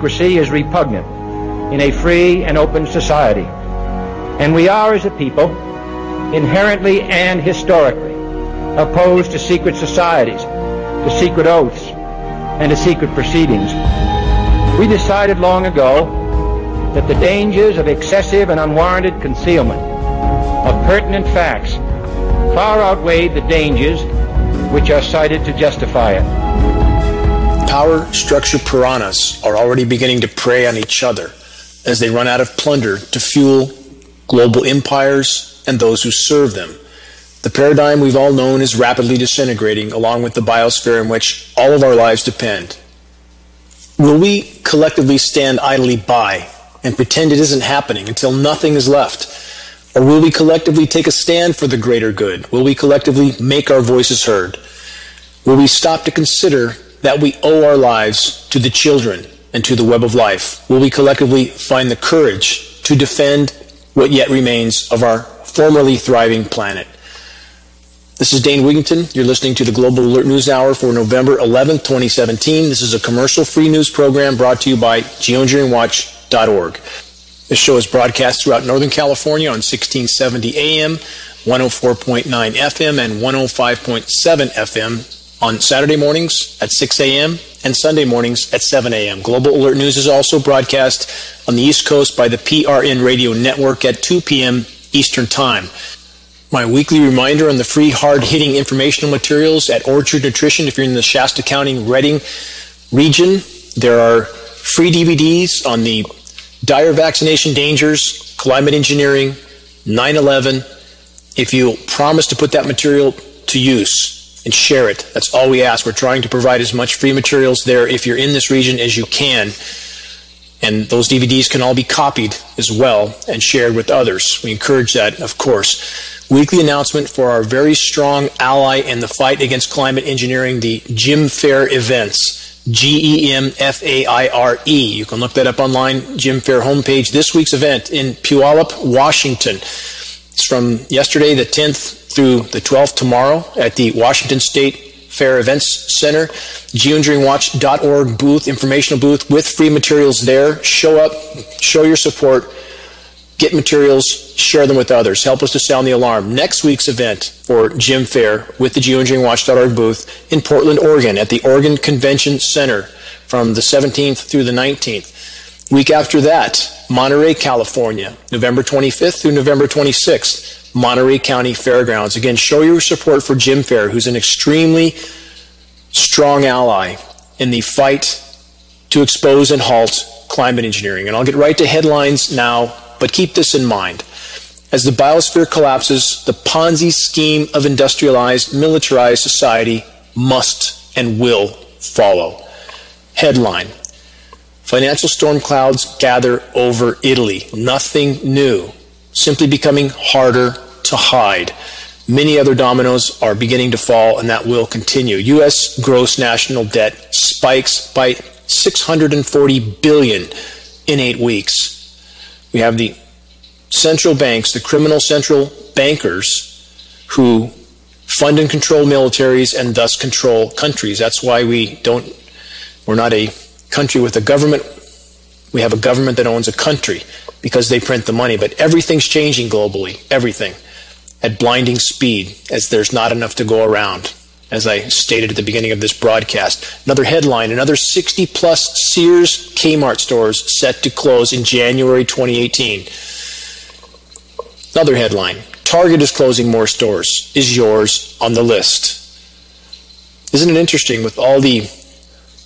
secrecy is repugnant in a free and open society. And we are, as a people, inherently and historically opposed to secret societies, to secret oaths, and to secret proceedings. We decided long ago that the dangers of excessive and unwarranted concealment of pertinent facts far outweighed the dangers which are cited to justify it. Power structure piranhas are already beginning to prey on each other as they run out of plunder to fuel global empires and those who serve them. The paradigm we've all known is rapidly disintegrating, along with the biosphere in which all of our lives depend. Will we collectively stand idly by and pretend it isn't happening until nothing is left? Or will we collectively take a stand for the greater good? Will we collectively make our voices heard? Will we stop to consider that we owe our lives to the children and to the web of life? Will we collectively find the courage to defend what yet remains of our formerly thriving planet? This is Dane Wigington. You're listening to the Global Alert News Hour for November 11th, 2017. This is a commercial-free news program brought to you by GeoEngineeringWatch.org. This show is broadcast throughout Northern California on 1670 AM, 104.9 FM, and 105.7 FM on Saturday mornings at 6 a.m. and Sunday mornings at 7 a.m. Global Alert News is also broadcast on the East Coast by the PRN Radio Network at 2 p.m. Eastern Time. My weekly reminder on the free hard-hitting informational materials at Orchard Nutrition. If you're in the Shasta County, Redding region, there are free DVDs on the dire vaccination dangers, climate engineering, 9/11. If you promise to put that material to use and share it, that's all we ask. We're trying to provide as much free materials there if you're in this region as you can. And those DVDs can all be copied as well and shared with others. We encourage that, of course. Weekly announcement for our very strong ally in the fight against climate engineering, the Jim Fair events, GEMFAIRE. You can look that up online, Jim Fair homepage. This week's event in Puyallup, Washington. It's from yesterday, the 10th through the 12th tomorrow at the Washington State Fair Events Center. GeoEngineeringWatch.org booth, informational booth with free materials there. Show up, show your support. Get materials, share them with others. Help us to sound the alarm. Next week's event for Jim Fair with the GeoEngineeringWatch.org booth in Portland, Oregon at the Oregon Convention Center from the 17th through the 19th. Week after that, Monterey, California, November 25th through November 26th, Monterey County Fairgrounds. Again, show your support for Jim Fair, who's an extremely strong ally in the fight to expose and halt climate engineering. And I'll get right to headlines now. But keep this in mind. As the biosphere collapses, the Ponzi scheme of industrialized, militarized society must and will follow. Headline: Financial storm clouds gather over Italy. Nothing new. Simply becoming harder to hide. Many other dominoes are beginning to fall, and that will continue. U.S. gross national debt spikes by $640 billion in 8 weeks. We have the central banks, the criminal central bankers, who fund and control militaries and thus control countries. That's why we're not a country with a government. We have a government that owns a country because they print the money. But everything's changing globally, everything, at blinding speed, as there's not enough to go around, as I stated at the beginning of this broadcast. Another headline: another 60-plus Sears Kmart stores set to close in January 2018. Another headline: Target is closing more stores. Is yours on the list? Isn't it interesting with all the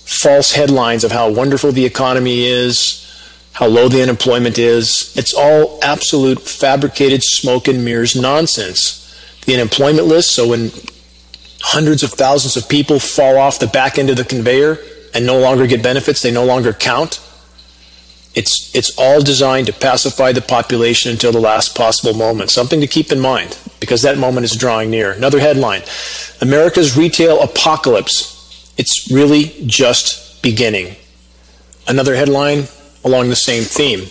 false headlines of how wonderful the economy is, how low the unemployment is? It's all absolute fabricated smoke and mirrors nonsense. The unemployment list, so when hundreds of thousands of people fall off the back end of the conveyor and no longer get benefits, they no longer count. It's all designed to pacify the population until the last possible moment. Something to keep in mind, because that moment is drawing near. Another headline: America's retail apocalypse. It's really just beginning. Another headline along the same theme: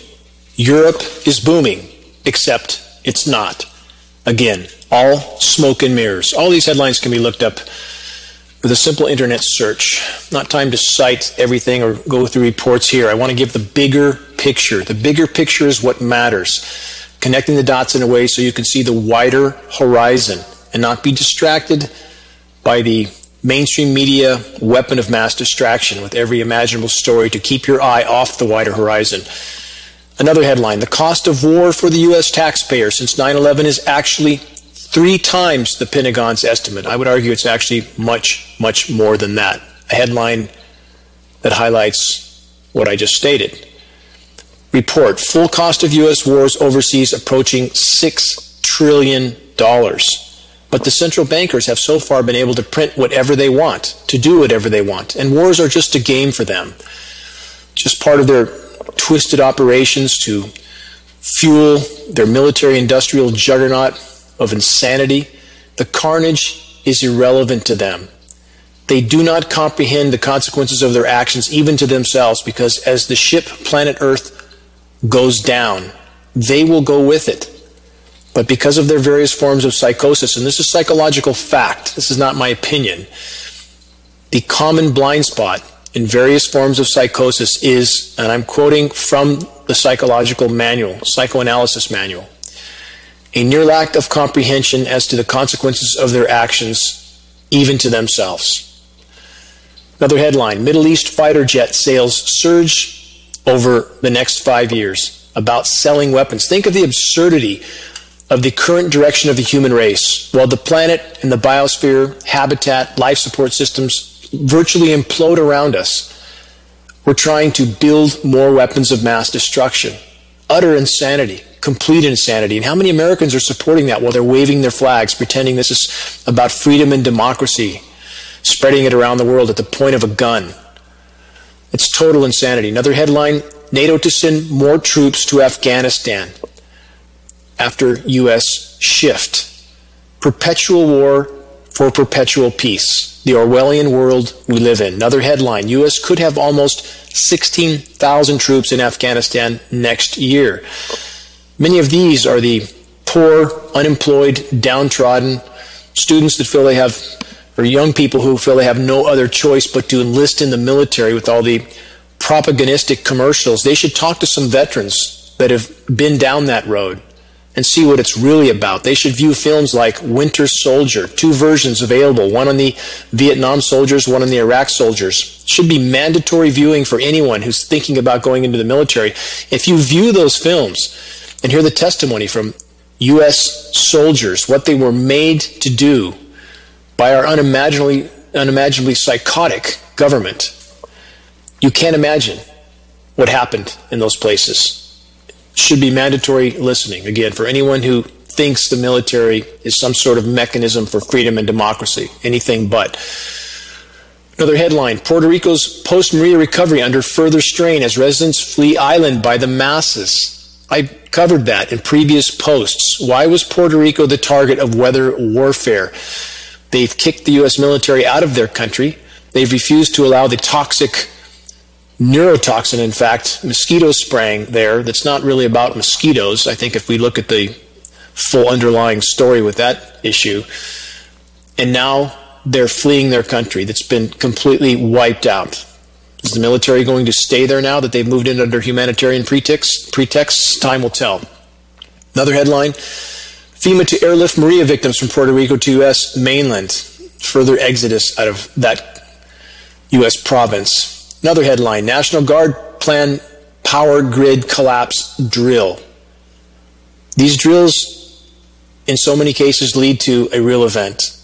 Europe is booming, except it's not. Again, all smoke and mirrors. All these headlines can be looked up with a simple internet search. Not time to cite everything or go through reports here. I want to give the bigger picture. The bigger picture is what matters. Connecting the dots in a way so you can see the wider horizon and not be distracted by the mainstream media weapon of mass distraction with every imaginable story to keep your eye off the wider horizon. Another headline, the cost of war for the U.S. taxpayer since 9/11 is actually 3 times the Pentagon's estimate. I would argue it's actually much, much more than that. A headline that highlights what I just stated. Report, full cost of U.S. wars overseas approaching $6 trillion. But the central bankers have so far been able to print whatever they want, to do whatever they want. And wars are just a game for them. Just part of their twisted operations to fuel their military-industrial juggernaut of insanity. The carnage is irrelevant to them. They do not comprehend the consequences of their actions, even to themselves, because as the ship planet Earth goes down, they will go with it. But because of their various forms of psychosis, and this is psychological fact, this is not my opinion, the common blind spot in various forms of psychosis is, and I'm quoting from the psychological manual, psychoanalysis manual, a near lack of comprehension as to the consequences of their actions, even to themselves. Another headline, Middle East fighter jet sales surge over the next 5 years, about selling weapons. Think of the absurdity of the current direction of the human race. While the planet and the biosphere, habitat, life support systems virtually implode around us, we're trying to build more weapons of mass destruction. Utter insanity, complete insanity. And how many Americans are supporting that while they're waving their flags, pretending this is about freedom and democracy, spreading it around the world at the point of a gun? It's total insanity. Another headline, NATO to send more troops to Afghanistan after U.S. shift. Perpetual war for perpetual peace. The Orwellian world we live in. Another headline, U.S. could have almost 16,000 troops in Afghanistan next year. Many of these are the poor, unemployed, downtrodden students that feel they have, or young people who feel they have no other choice but to enlist in the military with all the propagandistic commercials. They should talk to some veterans that have been down that road and see what it's really about. They should view films like Winter Soldier, 2 versions available, one on the Vietnam soldiers, one on the Iraq soldiers. It should be mandatory viewing for anyone who's thinking about going into the military. If you view those films and hear the testimony from U.S. soldiers, what they were made to do by our unimaginably psychotic government, you can't imagine what happened in those places. Should be mandatory listening, again, for anyone who thinks the military is some sort of mechanism for freedom and democracy. Anything but. Another headline, Puerto Rico's post-Maria recovery under further strain as residents flee island by the masses. I covered that in previous posts. Why was Puerto Rico the target of weather warfare? They've kicked the U.S. military out of their country. They've refused to allow the toxic neurotoxin, in fact, mosquito spraying there. That's not really about mosquitoes. I think if we look at the full underlying story with that issue. And now they're fleeing their country that's been completely wiped out. Is the military going to stay there now that they've moved in under humanitarian pretexts? Time will tell. Another headline, FEMA to airlift Maria victims from Puerto Rico to U.S. mainland. Further exodus out of that U.S. province. Another headline, National Guard plan power grid collapse drill. These drills, in so many cases, lead to a real event.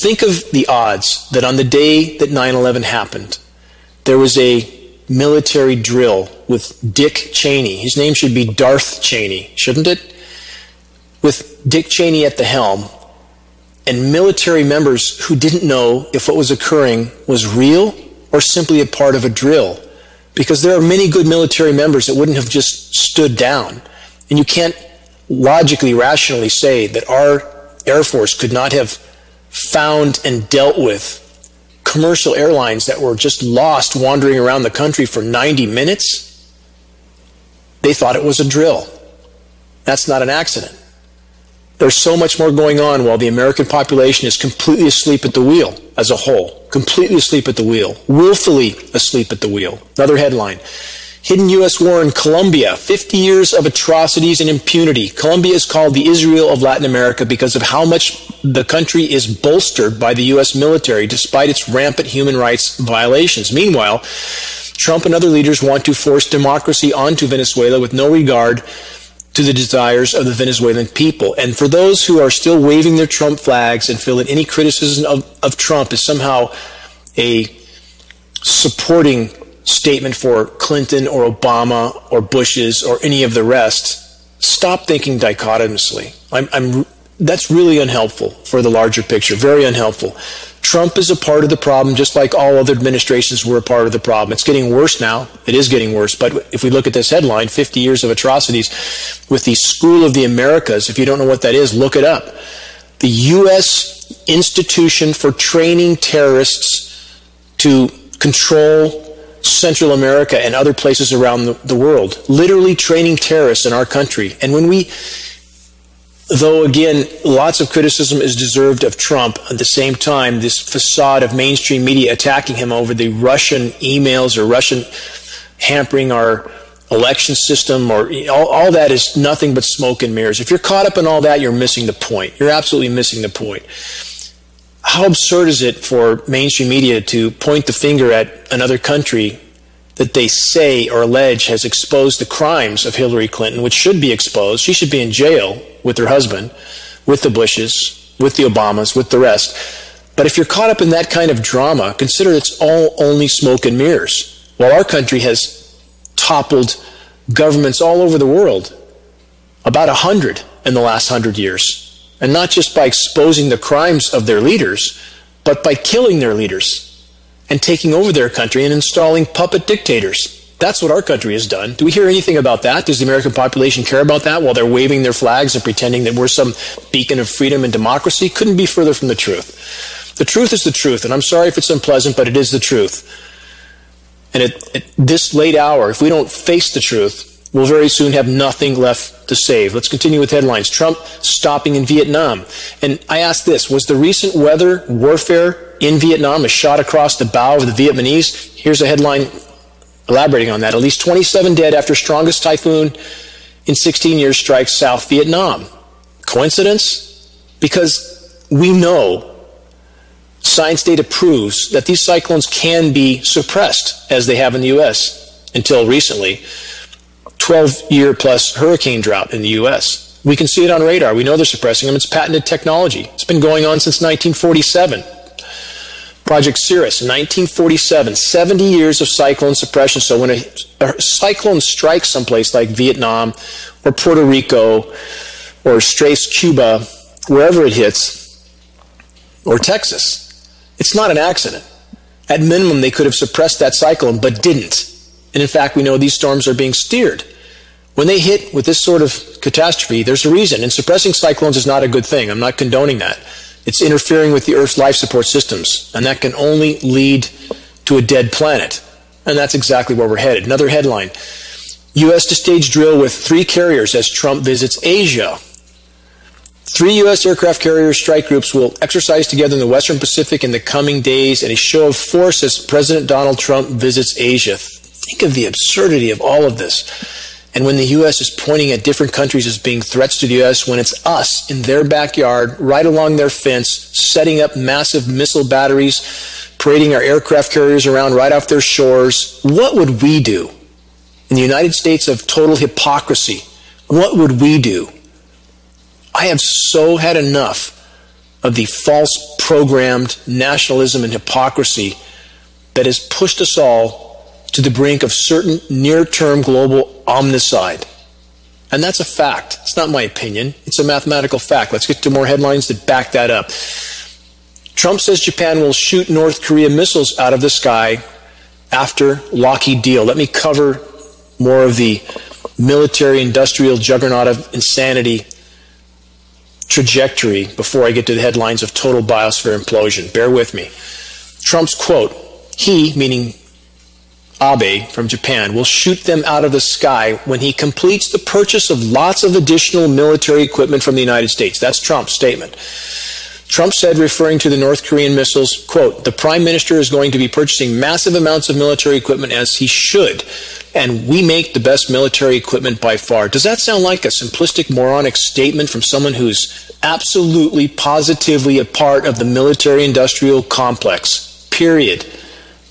Think of the odds that on the day that 9/11 happened, there was a military drill with Dick Cheney. His name should be Darth Cheney, shouldn't it? With Dick Cheney at the helm, and military members who didn't know if what was occurring was real or simply a part of a drill. Because there are many good military members that wouldn't have just stood down. And you can't logically, rationally say that our Air Force could not have found and dealt with commercial airlines that were just lost wandering around the country for 90 minutes. They thought it was a drill. That's not an accident. There's so much more going on while the American population is completely asleep at the wheel as a whole. Completely asleep at the wheel. Willfully asleep at the wheel. Another headline. Hidden U.S. war in Colombia. 50 years of atrocities and impunity. Colombia is called the Israel of Latin America because of how much the country is bolstered by the U.S. military despite its rampant human rights violations. Meanwhile, Trump and other leaders want to force democracy onto Venezuela with no regard to the desires of the Venezuelan people. And for those who are still waving their Trump flags and feel that any criticism of Trump is somehow a supporting statement for Clinton or Obama or Bush's or any of the rest, stop thinking dichotomously. That's really unhelpful for the larger picture, very unhelpful. Trump is a part of the problem, just like all other administrations were a part of the problem. It's getting worse now. It is getting worse. But if we look at this headline, 50 years of atrocities with the School of the Americas, if you don't know what that is, look it up. The U.S. institution for training terrorists to control Central America and other places around the world, literally training terrorists in our country. And when we, though again, lots of criticism is deserved of Trump, at the same time, this facade of mainstream media attacking him over the Russian emails or Russian hampering our election system, or all that is nothing but smoke and mirrors. If you're caught up in all that, you're missing the point. You're absolutely missing the point. How absurd is it for mainstream media to point the finger at another country that they say or allege has exposed the crimes of Hillary Clinton, which should be exposed? She should be in jail with her husband, with the Bushes, with the Obamas, with the rest. But if you're caught up in that kind of drama, consider it's all only smoke and mirrors. While our country has toppled governments all over the world, about 100 in the last 100 years. And not just by exposing the crimes of their leaders, but by killing their leaders and taking over their country and installing puppet dictators. That's what our country has done. Do we hear anything about that? Does the American population care about that while they're waving their flags and pretending that we're some beacon of freedom and democracy? Couldn't be further from the truth. The truth is the truth, and I'm sorry if it's unpleasant, but it is the truth. And at this late hour, if we don't face the truth, we'll very soon have nothing left to save. Let's continue with headlines. Trump stopping in Vietnam. And I ask this, was the recent weather warfare in Vietnam a shot across the bow of the Vietnamese? Here's a headline elaborating on that. At least 27 dead after strongest typhoon in 16 years strikes South Vietnam. Coincidence? Because we know science data proves that these cyclones can be suppressed, as they have in the U.S. until recently. 12-year plus hurricane drought in the U.S. We can see it on radar. We know they're suppressing them. It's patented technology. It's been going on since 1947. Project Cirrus, 1947, 70 years of cyclone suppression. So when a cyclone strikes someplace like Vietnam or Puerto Rico or strafes Cuba, wherever it hits, or Texas, it's not an accident. At minimum, they could have suppressed that cyclone, but didn't. And in fact, we know these storms are being steered. When they hit with this sort of catastrophe, there's a reason. And suppressing cyclones is not a good thing. I'm not condoning that. It's interfering with the Earth's life support systems. And that can only lead to a dead planet. And that's exactly where we're headed. Another headline. U.S. to stage drill with 3 carriers as Trump visits Asia. 3 U.S. aircraft carrier strike groups will exercise together in the Western Pacific in the coming days in a show of force as President Donald Trump visits Asia. Think of the absurdity of all of this. And when the U.S. is pointing at different countries as being threats to the U.S., when it's us in their backyard, right along their fence, setting up massive missile batteries, parading our aircraft carriers around right off their shores, what would we do? In the United States of total hypocrisy, what would we do? I have so had enough of the false programmed nationalism and hypocrisy that has pushed us all to the brink of certain near-term global omnicide. And that's a fact. It's not my opinion. It's a mathematical fact. Let's get to more headlines that back that up. Trump says Japan will shoot North Korea missiles out of the sky after Lockheed deal. Let me cover more of the military-industrial juggernaut of insanity trajectory before I get to the headlines of total biosphere implosion. Bear with me. Trump's quote, he, meaning Abe from Japan will shoot them out of the sky when he completes the purchase of lots of additional military equipment from the United States. That's Trump's statement. Trump said, referring to the North Korean missiles, quote, "The Prime Minister is going to be purchasing massive amounts of military equipment as he should, and we make the best military equipment by far." Does that sound like a simplistic, moronic statement from someone who's absolutely, positively a part of the military-industrial complex? Period.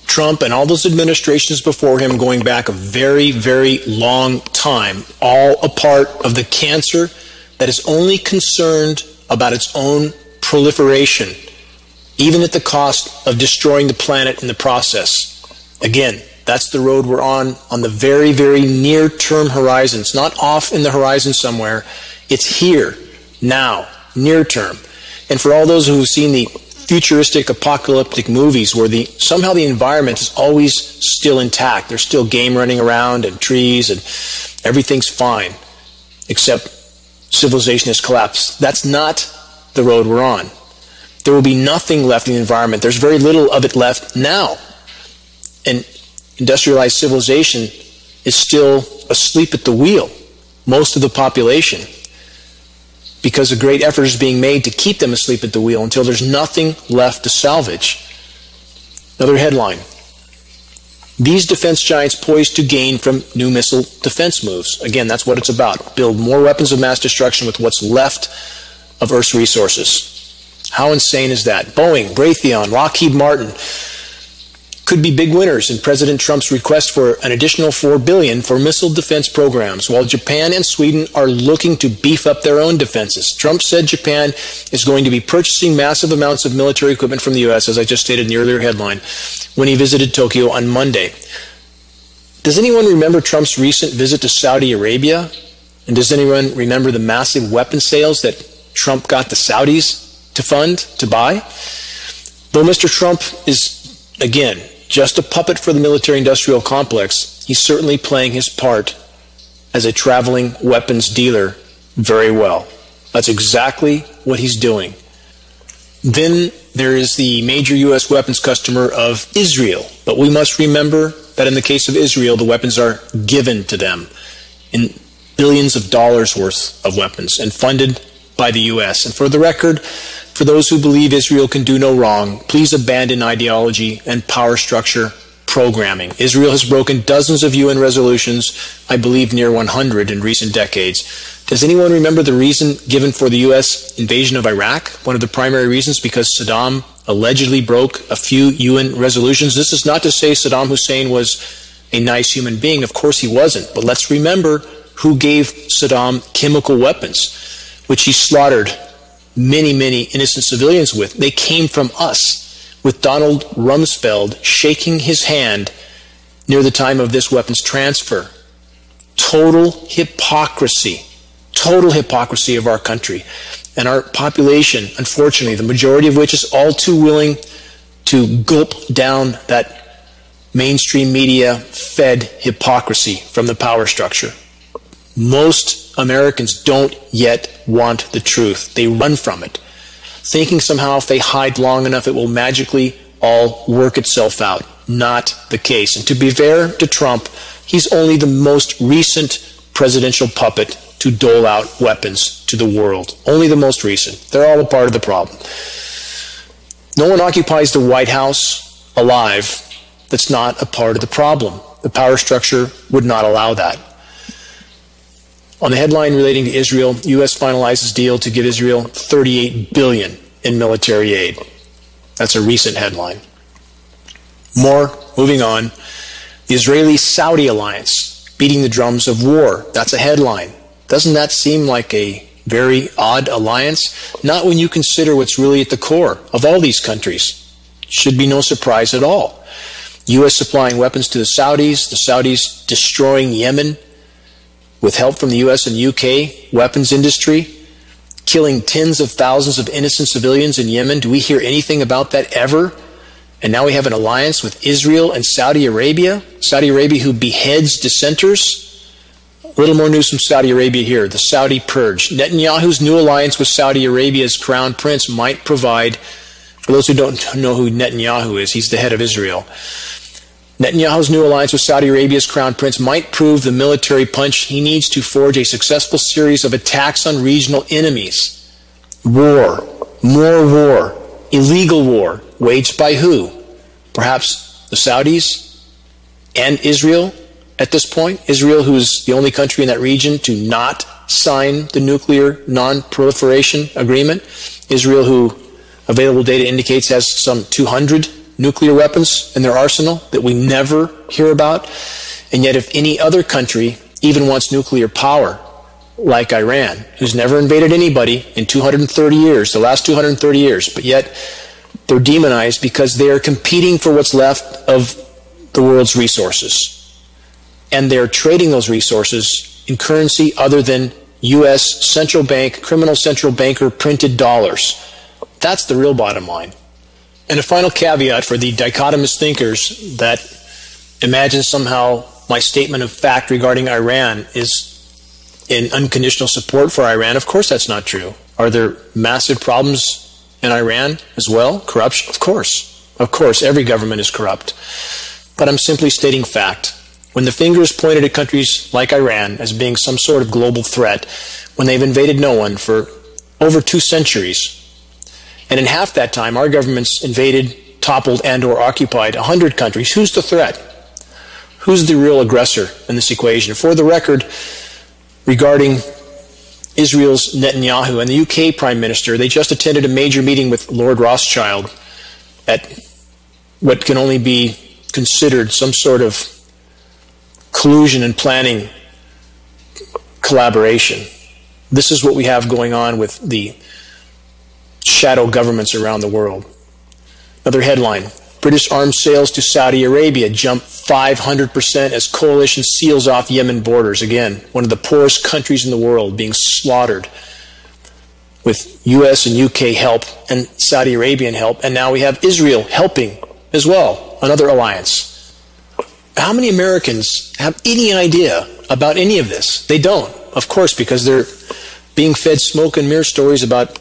Trump and all those administrations before him, going back a very, very long time, all a part of the cancer that is only concerned about its own proliferation, even at the cost of destroying the planet in the process. Again, that's the road we're on the very, very near-term horizon. It's not off in the horizon somewhere. It's here, now, near-term. And for all those who have seen the futuristic apocalyptic movies where somehow the environment is always still intact. There's still game running around and trees and everything's fine, except civilization has collapsed. That's not the road we're on. There will be nothing left in the environment. There's very little of it left now. And industrialized civilization is still asleep at the wheel, most of the population, because a great effort is being made to keep them asleep at the wheel until there's nothing left to salvage. Another headline: these defense giants poised to gain from new missile defense moves. Again, that's what it's about. Build more weapons of mass destruction with what's left of Earth's resources. How insane is that? Boeing, Raytheon, Lockheed Martin could be big winners in President Trump's request for an additional $4 billion for missile defense programs, while Japan and Sweden are looking to beef up their own defenses. Trump said Japan is going to be purchasing massive amounts of military equipment from the U.S., as I just stated in the earlier headline, when he visited Tokyo on Monday. Does anyone remember Trump's recent visit to Saudi Arabia? And does anyone remember the massive weapon sales that Trump got the Saudis to fund, to buy? Though Mr. Trump is, again, just a puppet for the military-industrial complex, he's certainly playing his part as a traveling weapons dealer very well. That's exactly what he's doing. Then there is the major U.S. weapons customer of Israel. But we must remember that in the case of Israel, the weapons are given to them in billions of dollars worth of weapons and funded by the U.S. And for the record, for those who believe Israel can do no wrong, please abandon ideology and power structure programming. Israel has broken dozens of UN resolutions, I believe near 100 in recent decades. Does anyone remember the reason given for the U.S. invasion of Iraq? One of the primary reasons, because Saddam allegedly broke a few UN resolutions. This is not to say Saddam Hussein was a nice human being. Of course he wasn't. But let's remember who gave Saddam chemical weapons, which he slaughtered many, many innocent civilians with. They came from us, with Donald Rumsfeld shaking his hand near the time of this weapons transfer. Total hypocrisy of our country. And our population, unfortunately, the majority of which is all too willing to gulp down that mainstream media fed hypocrisy from the power structure. Most Americans don't yet want the truth. They run from it, thinking somehow if they hide long enough it will magically all work itself out. Not the case. And to be fair to Trump, he's only the most recent presidential puppet to dole out weapons to the world. Only the most recent. They're all a part of the problem. No one occupies the White House alive that's not a part of the problem. The power structure would not allow that. On the headline relating to Israel, U.S. finalizes deal to give Israel $38 billion in military aid. That's a recent headline. More, moving on, the Israeli-Saudi alliance beating the drums of war. That's a headline. Doesn't that seem like a very odd alliance? Not when you consider what's really at the core of all these countries. Should be no surprise at all. U.S. supplying weapons to the Saudis destroying Yemen with help from the U.S. and UK weapons industry, killing tens of thousands of innocent civilians in Yemen. Do we hear anything about that ever? And now we have an alliance with Israel and Saudi Arabia. Saudi Arabia, who beheads dissenters. A little more news from Saudi Arabia here. The Saudi purge. Netanyahu's new alliance with Saudi Arabia's crown prince might provide, for those who don't know who Netanyahu is, he's the head of Israel, Netanyahu's new alliance with Saudi Arabia's crown prince might prove the military punch he needs to forge a successful series of attacks on regional enemies. War, more war, illegal war, waged by who? Perhaps the Saudis and Israel at this point. Israel, who's the only country in that region to not sign the nuclear non-proliferation agreement. Israel, who available data indicates has some 200 nuclear weapons in their arsenal that we never hear about. And yet if any other country even wants nuclear power, like Iran, who's never invaded anybody in 230 years, the last 230 years, but yet they're demonized because they are competing for what's left of the world's resources. And they're trading those resources in currency other than U.S. central bank, criminal central banker printed dollars. That's the real bottom line. And a final caveat for the dichotomous thinkers that imagine somehow my statement of fact regarding Iran is in unconditional support for Iran. Of course that's not true. Are there massive problems in Iran as well? Corruption? Of course. Of course, every government is corrupt. But I'm simply stating fact. When the finger is pointed at countries like Iran as being some sort of global threat, when they've invaded no one for over 2 centuries, and in half that time, our governments invaded, toppled, and or occupied 100 countries. Who's the threat? Who's the real aggressor in this equation? For the record, regarding Israel's Netanyahu and the UK Prime Minister, they just attended a major meeting with Lord Rothschild at what can only be considered some sort of collusion and planning collaboration. This is what we have going on with the shadow governments around the world. Another headline, British arms sales to Saudi Arabia jump 500% as coalition seals off Yemen borders. Again, one of the poorest countries in the world being slaughtered with US and UK help and Saudi Arabian help. And now we have Israel helping as well, another alliance. How many Americans have any idea about any of this? They don't, of course, because they're being fed smoke and mirror stories about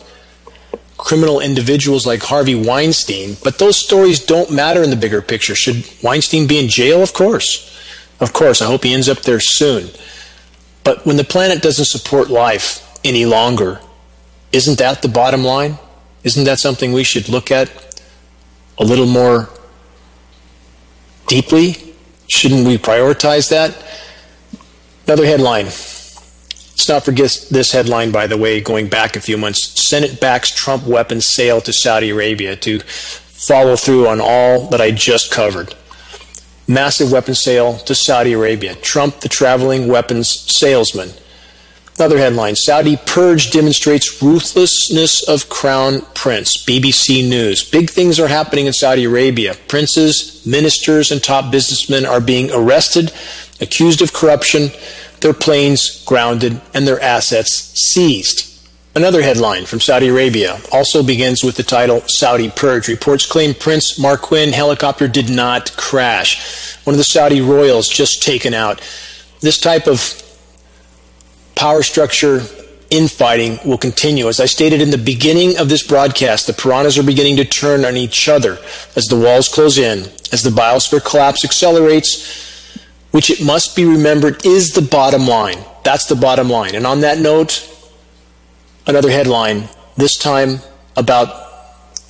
criminal individuals like Harvey Weinstein, but those stories don't matter in the bigger picture. Should Weinstein be in jail? Of course. Of course, I hope he ends up there soon. But when the planet doesn't support life any longer, isn't that the bottom line? Isn't that something we should look at a little more deeply? Shouldn't we prioritize that? Another headline. Let's not forget this headline, by the way, going back a few months. Senate backs Trump weapons sale to Saudi Arabia to follow through on all that I just covered. Massive weapons sale to Saudi Arabia. Trump, the traveling weapons salesman. Another headline. Saudi purge demonstrates ruthlessness of crown prince. BBC News. Big things are happening in Saudi Arabia. Princes, ministers, and top businessmen are being arrested, accused of corruption, their planes grounded, and their assets seized. Another headline from Saudi Arabia also begins with the title, Saudi Purge. Reports claim Prince Marquin helicopter did not crash. One of the Saudi royals just taken out. This type of power structure infighting will continue. As I stated in the beginning of this broadcast, the piranhas are beginning to turn on each other as the walls close in, as the biosphere collapse accelerates, which it must be remembered is the bottom line. That's the bottom line. And on that note, another headline, this time about,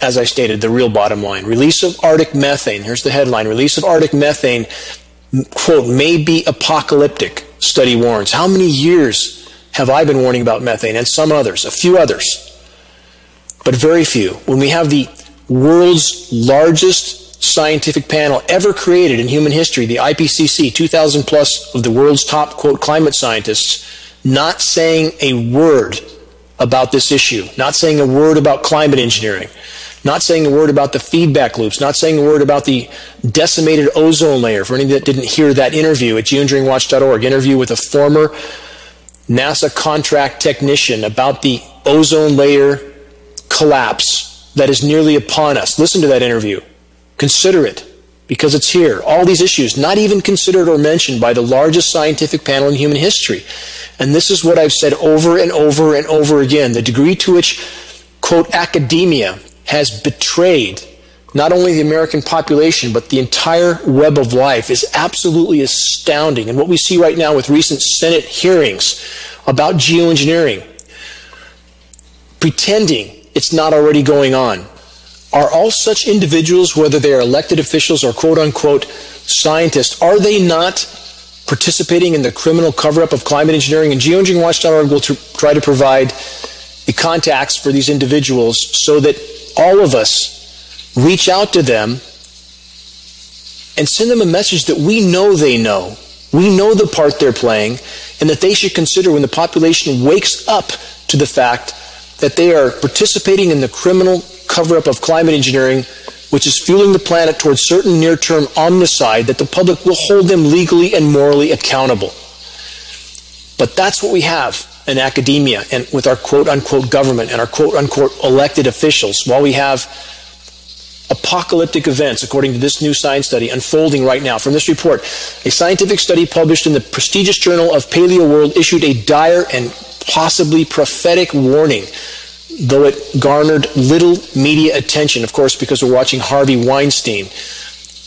as I stated, the real bottom line. Release of Arctic methane. Here's the headline. Release of Arctic methane, quote, may be apocalyptic, study warns. How many years have I been warning about methane? And some others, a few others, but very few. When we have the world's largest scientific panel ever created in human history, the IPCC, 2,000 plus of the world's top, quote, climate scientists, not saying a word about this issue, not saying a word about climate engineering, not saying a word about the feedback loops, not saying a word about the decimated ozone layer. For any that didn't hear that interview at geoengineeringwatch.org, interview with a former NASA contract technician about the ozone layer collapse that is nearly upon us. Listen to that interview. Consider it, because it's here. All these issues, not even considered or mentioned by the largest scientific panel in human history. And this is what I've said over and over and over again. The degree to which, quote, academia has betrayed not only the American population, but the entire web of life is absolutely astounding. And what we see right now with recent Senate hearings about geoengineering, pretending it's not already going on. Are all such individuals, whether they are elected officials or quote-unquote scientists, are they not participating in the criminal cover-up of climate engineering? And GeoEngineeringWatch.org will try to provide the contacts for these individuals so that all of us reach out to them and send them a message that we know they know. We know the part they're playing, and that they should consider when the population wakes up to the fact that they are participating in the criminal cover-up of climate engineering, which is fueling the planet towards certain near-term omnicide, that the public will hold them legally and morally accountable. But that's what we have in academia and with our quote-unquote government and our quote-unquote elected officials, while we have apocalyptic events, according to this new science study, unfolding right now. From this report, a scientific study published in the prestigious journal of Paleo World issued a dire and possibly prophetic warning, though it garnered little media attention, of course, because we're watching Harvey Weinstein.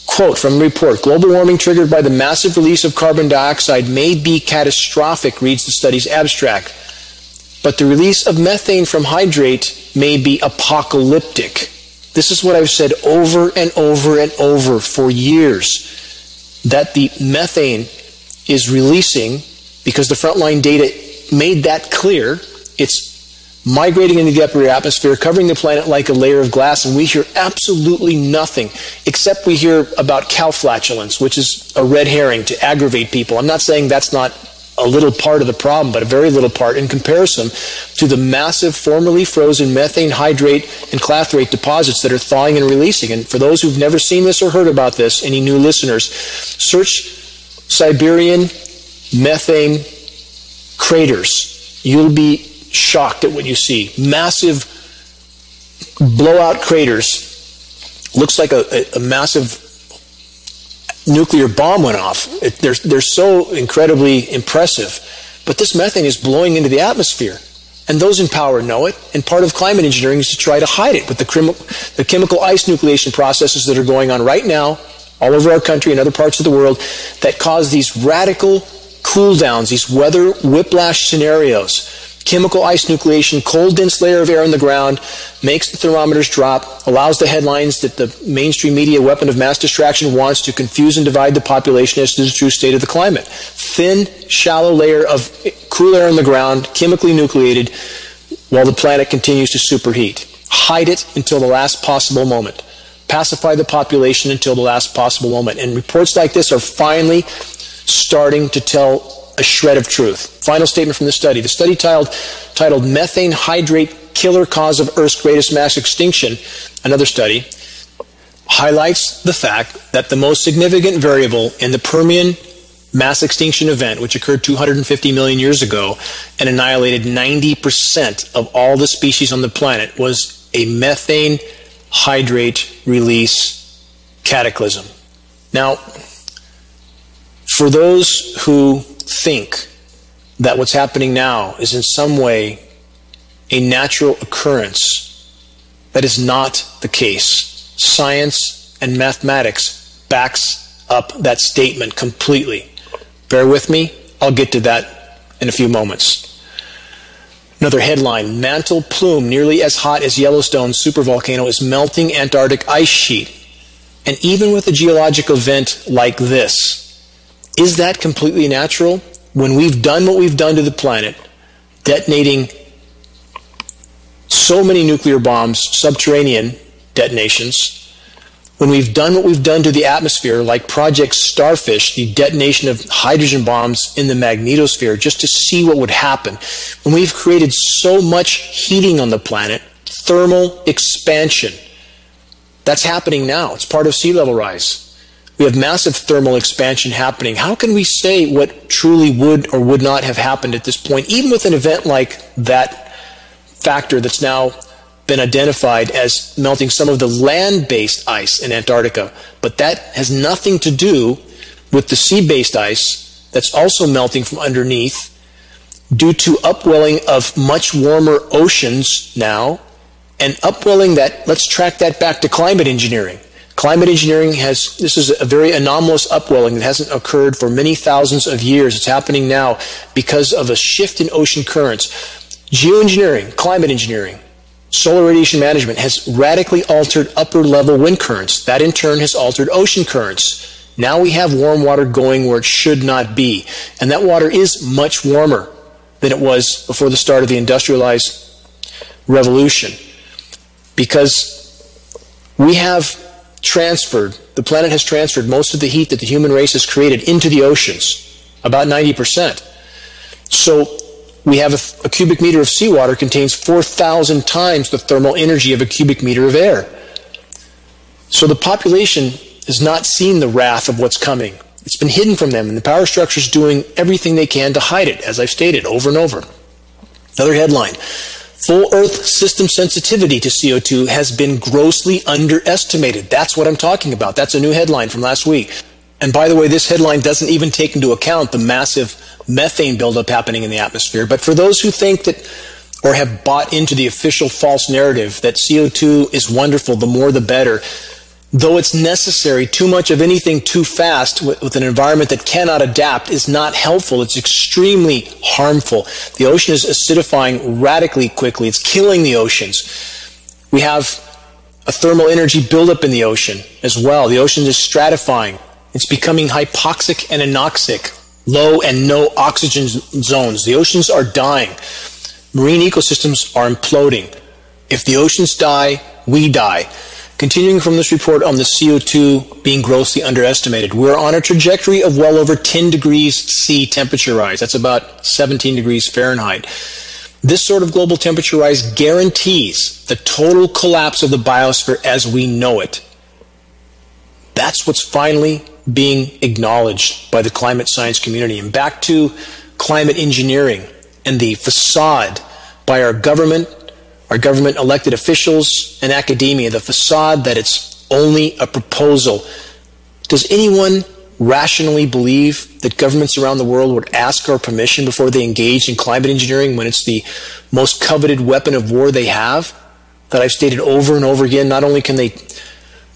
Quote from the report, global warming triggered by the massive release of carbon dioxide may be catastrophic, reads the study's abstract. But the release of methane from hydrate may be apocalyptic. This is what I've said over and over and over for years, that the methane is releasing, because the frontline data made that clear. It's migrating into the upper atmosphere, covering the planet like a layer of glass, and we hear absolutely nothing, except we hear about cow flatulence, which is a red herring to aggravate people. I'm not saying that's not a little part of the problem, but a very little part in comparison to the massive formerly frozen methane hydrate and clathrate deposits that are thawing and releasing. And for those who've never seen this or heard about this, any new listeners, search Siberian methane craters. You'll be shocked at what you see. Massive blowout craters. Looks like a massive nuclear bomb went off. They're so incredibly impressive. But this methane is blowing into the atmosphere. And those in power know it. And part of climate engineering is to try to hide it with the chemical ice nucleation processes that are going on right now all over our country and other parts of the world that cause these radical cool downs, these weather whiplash scenarios. Chemical ice nucleation, cold, dense layer of air in the ground, makes the thermometers drop, allows the headlines that the mainstream media weapon of mass distraction wants to confuse and divide the population as to the true state of the climate. Thin, shallow layer of cool air in the ground, chemically nucleated, while the planet continues to superheat. Hide it until the last possible moment. Pacify the population until the last possible moment. And reports like this are finally starting to tell a shred of truth. Final statement from the study. The study titled Methane Hydrate Killer Cause of Earth's Greatest Mass Extinction, another study, highlights the fact that the most significant variable in the Permian mass extinction event, which occurred 250 million years ago and annihilated 90% of all the species on the planet, was a methane hydrate release cataclysm. Now, for those who think that what's happening now is in some way a natural occurrence, that is not the case. Science and mathematics backs up that statement completely. Bear with me, I'll get to that in a few moments. Another headline, mantle plume nearly as hot as Yellowstone's supervolcano is melting Antarctic ice sheet. And even with a geologic event like this, is that completely natural? When we've done what we've done to the planet, detonating so many nuclear bombs, subterranean detonations, when we've done what we've done to the atmosphere, like Project Starfish, the detonation of hydrogen bombs in the magnetosphere, just to see what would happen, when we've created so much heating on the planet, thermal expansion, that's happening now. It's part of sea level rise. We have massive thermal expansion happening. How can we say what truly would or would not have happened at this point, even with an event like that factor that's now been identified as melting some of the land-based ice in Antarctica? But that has nothing to do with the sea-based ice that's also melting from underneath due to upwelling of much warmer oceans now And upwelling that, let's track that back to climate engineering. Climate engineering this is a very anomalous upwelling that hasn't occurred for many thousands of years. It's happening now because of a shift in ocean currents. Geoengineering, climate engineering, solar radiation management has radically altered upper level wind currents. That in turn has altered ocean currents. Now we have warm water going where it should not be. And that water is much warmer than it was before the start of the industrialized revolution. Because we have the planet has transferred most of the heat that the human race has created into the oceans, about 90%. So we have a cubic meter of seawater contains 4,000 times the thermal energy of a cubic meter of air. So the population has not seen the wrath of what's coming. It's been hidden from them, and the power structure is doing everything they can to hide it, as I've stated over and over. Another headline. Full Earth system sensitivity to CO2 has been grossly underestimated. That's what I'm talking about. That's a new headline from last week. And by the way, this headline doesn't even take into account the massive methane buildup happening in the atmosphere. But for those who think that, or have bought into the official false narrative that CO2 is wonderful, the more the better, though it's necessary, too much of anything too fast with an environment that cannot adapt is not helpful. It's extremely harmful. The ocean is acidifying radically quickly. It's killing the oceans. We have a thermal energy buildup in the ocean as well. The ocean is stratifying. It's becoming hypoxic and anoxic, low and no oxygen zones. The oceans are dying. Marine ecosystems are imploding. If the oceans die, we die. Continuing from this report on the CO2 being grossly underestimated, we're on a trajectory of well over 10 degrees C temperature rise. That's about 17 degrees Fahrenheit. This sort of global temperature rise guarantees the total collapse of the biosphere as we know it. That's what's finally being acknowledged by the climate science community. And back to climate engineering and the facade by our government elected officials, and academia, the facade that it's only a proposal. Does anyone rationally believe that governments around the world would ask our permission before they engage in climate engineering when it's the most coveted weapon of war they have? That I've stated over and over again, not only can they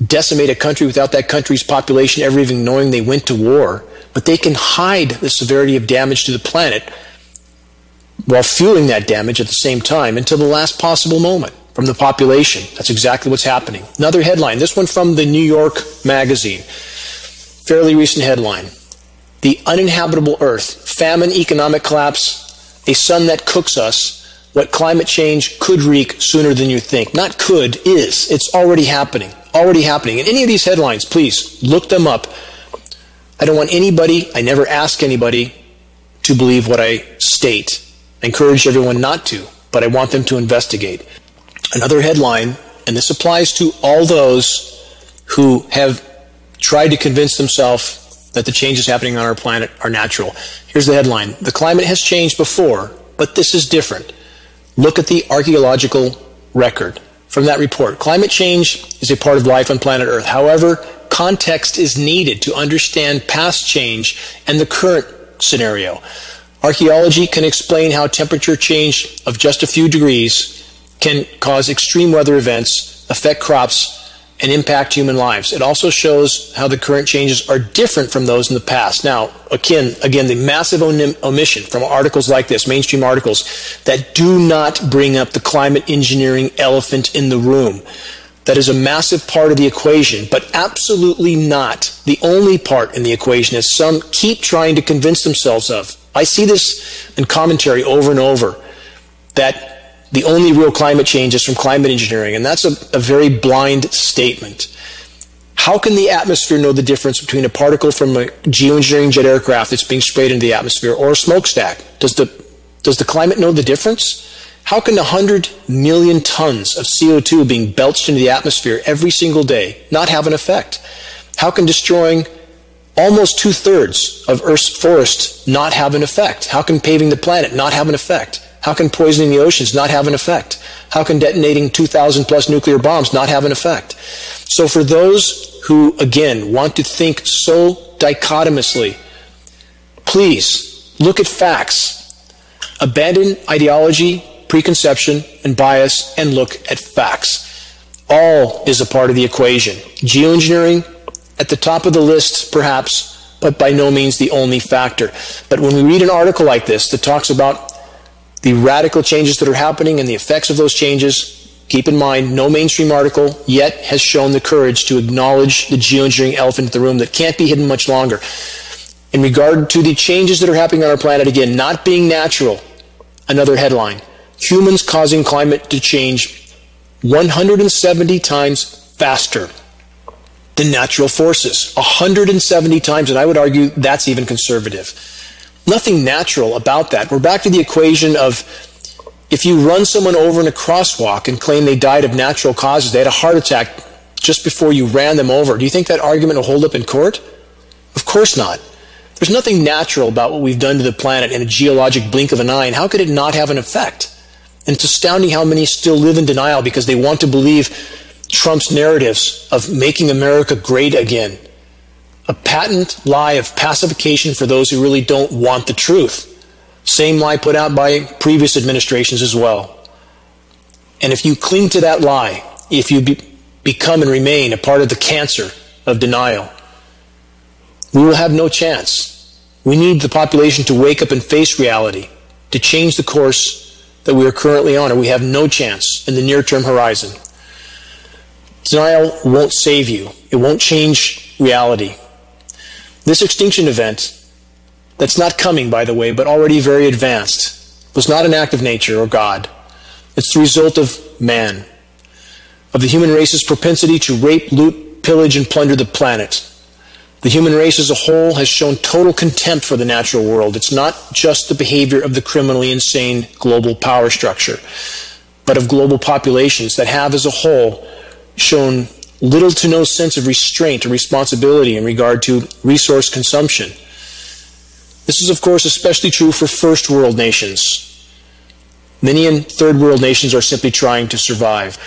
decimate a country without that country's population ever even knowing they went to war, but they can hide the severity of damage to the planet while fueling that damage at the same time until the last possible moment from the population. That's exactly what's happening. Another headline, this one from the New York Magazine. Fairly recent headline. The uninhabitable Earth, famine, economic collapse, a sun that cooks us, what climate change could wreak sooner than you think. Not could, is. It's already happening. Already happening. In any of these headlines, please look them up. I don't want anybody, I never ask anybody to believe what I state. I encourage everyone not to, but I want them to investigate. Another headline, and this applies to all those who have tried to convince themselves that the changes happening on our planet are natural. Here's the headline. The climate has changed before, but this is different. Look at the archaeological record from that report. Climate change is a part of life on planet Earth. However, context is needed to understand past change and the current scenario. Archaeology can explain how temperature change of just a few degrees can cause extreme weather events, affect crops, and impact human lives. It also shows how the current changes are different from those in the past. Now, again, the massive omission from articles like this, mainstream articles, that do not bring up the climate engineering elephant in the room. That is a massive part of the equation, but absolutely not the only part in the equation, as some keep trying to convince themselves of. I see this in commentary over and over, that the only real climate change is from climate engineering, and that's a very blind statement. How can the atmosphere know the difference between a particle from a geoengineering jet aircraft that's being sprayed into the atmosphere or a smokestack? Does the climate know the difference? How can 100 million tons of CO2 being belched into the atmosphere every single day not have an effect? How can destroying almost 2/3 of Earth's forests not have an effect? How can paving the planet not have an effect? How can poisoning the oceans not have an effect? How can detonating 2,000 plus nuclear bombs not have an effect? So for those who, again, want to think so dichotomously, please look at facts. Abandon ideology preconception and bias and look at facts. All is a part of the equation. Geoengineering, at the top of the list, perhaps, but by no means the only factor. But when we read an article like this that talks about the radical changes that are happening and the effects of those changes, keep in mind, no mainstream article yet has shown the courage to acknowledge the geoengineering elephant in the room that can't be hidden much longer. In regard to the changes that are happening on our planet, again, not being natural, another headline, humans causing climate to change 170 times faster than natural forces. 170 times, and I would argue that's even conservative. Nothing natural about that. We're back to the equation of if you run someone over in a crosswalk and claim they died of natural causes, they had a heart attack just before you ran them over, do you think that argument will hold up in court? Of course not. There's nothing natural about what we've done to the planet in a geologic blink of an eye, and how could it not have an effect? And it's astounding how many still live in denial because they want to believe Trump's narratives of making America great again. A patent lie of pacification for those who really don't want the truth. Same lie put out by previous administrations as well. And if you cling to that lie, if you become and remain a part of the cancer of denial, we will have no chance. We need the population to wake up and face reality, to change the course that we are currently on, or we have no chance in the near-term horizon. Denial won't save you. It won't change reality. This extinction event, that's not coming, by the way, but already very advanced, was not an act of nature or God. It's the result of man, of the human race's propensity to rape, loot, pillage, and plunder the planet. The human race as a whole has shown total contempt for the natural world. It's not just the behavior of the criminally insane global power structure, but of global populations that have as a whole shown little to no sense of restraint or responsibility in regard to resource consumption. This is, of course, especially true for first world nations. Many in third world nations are simply trying to survive.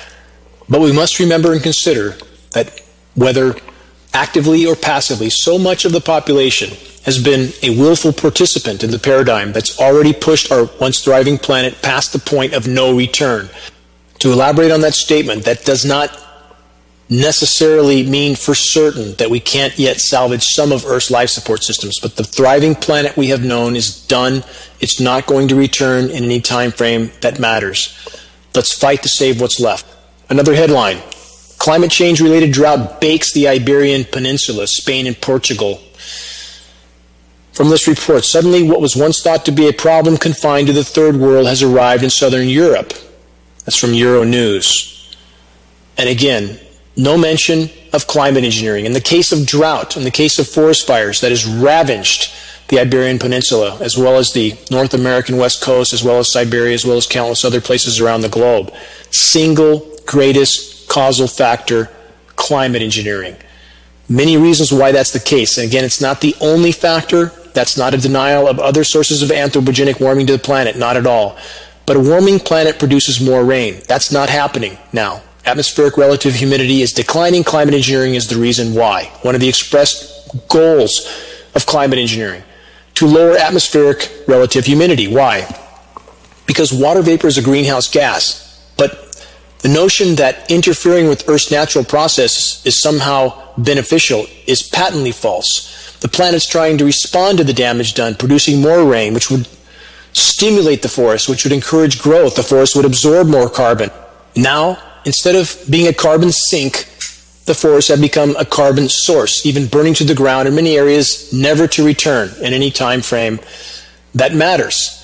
But we must remember and consider that whether actively or passively, so much of the population has been a willful participant in the paradigm that's already pushed our once thriving planet past the point of no return. To elaborate on that statement, that does not necessarily mean for certain that we can't yet salvage some of Earth's life support systems, but the thriving planet we have known is done. It's not going to return in any time frame that matters. Let's fight to save what's left. Another headline: climate change-related drought bakes the Iberian Peninsula, Spain and Portugal. From this report, suddenly what was once thought to be a problem confined to the third world has arrived in southern Europe. That's from Euronews. And again, no mention of climate engineering. In the case of drought, in the case of forest fires that has ravaged the Iberian Peninsula, as well as the North American West Coast, as well as Siberia, as well as countless other places around the globe, single greatest causal factor, climate engineering. Many reasons why that's the case. And again, it's not the only factor. That's not a denial of other sources of anthropogenic warming to the planet, not at all. But a warming planet produces more rain. That's not happening now. Atmospheric relative humidity is declining. Climate engineering is the reason why. One of the expressed goals of climate engineering, to lower atmospheric relative humidity. Why? Because water vapor is a greenhouse gas. But the notion that interfering with Earth's natural process is somehow beneficial is patently false. The planet's trying to respond to the damage done, producing more rain, which would stimulate the forest, which would encourage growth. The forest would absorb more carbon. Now, instead of being a carbon sink, the forests have become a carbon source, even burning to the ground in many areas, never to return in any time frame that matters.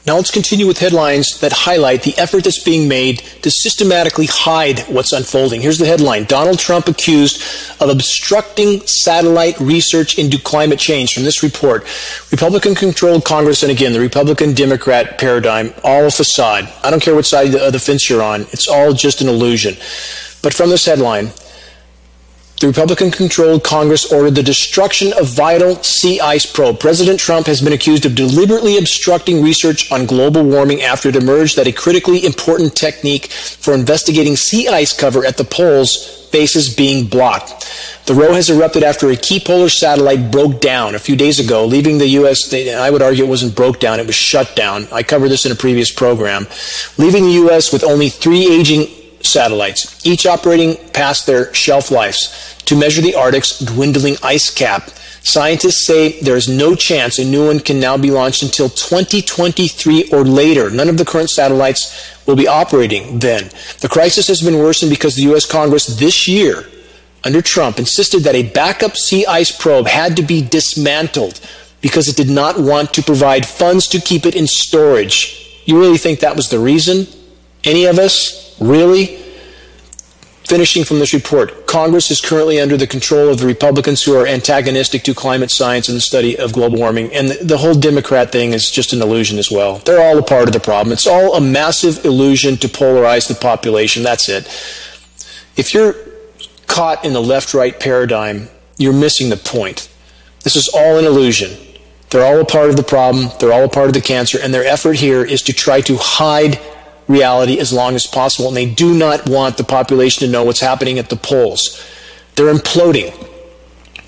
Now let's continue with headlines that highlight the effort that's being made to systematically hide what's unfolding. Here's the headline: Donald Trump accused of obstructing satellite research into climate change. From this report, Republican-controlled Congress, and again, the Republican-Democrat paradigm, all a facade. I don't care what side of the fence you're on. It's all just an illusion. But from this headline, The Republican-controlled Congress ordered the destruction of vital sea ice probe. President Trump has been accused of deliberately obstructing research on global warming after it emerged that a critically important technique for investigating sea ice cover at the poles faces being blocked. The row has erupted after a key polar satellite broke down a few days ago, leaving the U.S. I would argue it wasn't broke down, it was shut down. I covered this in a previous program. Leaving the U.S. with only 3 aging satellites, each operating past their shelf lives, to measure the Arctic's dwindling ice cap. Scientists say there is no chance a new one can now be launched until 2023 or later. None of the current satellites will be operating then. The crisis has been worsened because the U.S. Congress this year, under Trump, insisted that a backup sea ice probe had to be dismantled because it did not want to provide funds to keep it in storage. You really think that was the reason? Any of us? Really? Finishing from this report, Congress is currently under the control of the Republicans who are antagonistic to climate science and the study of global warming. And the whole Democrat thing is just an illusion as well. They're all a part of the problem. It's all a massive illusion to polarize the population. That's it. If you're caught in the left-right paradigm, you're missing the point. This is all an illusion. They're all a part of the problem. They're all a part of the cancer. And their effort here is to try to hide reality as long as possible, and they do not want the population to know what's happening at the poles. They're imploding,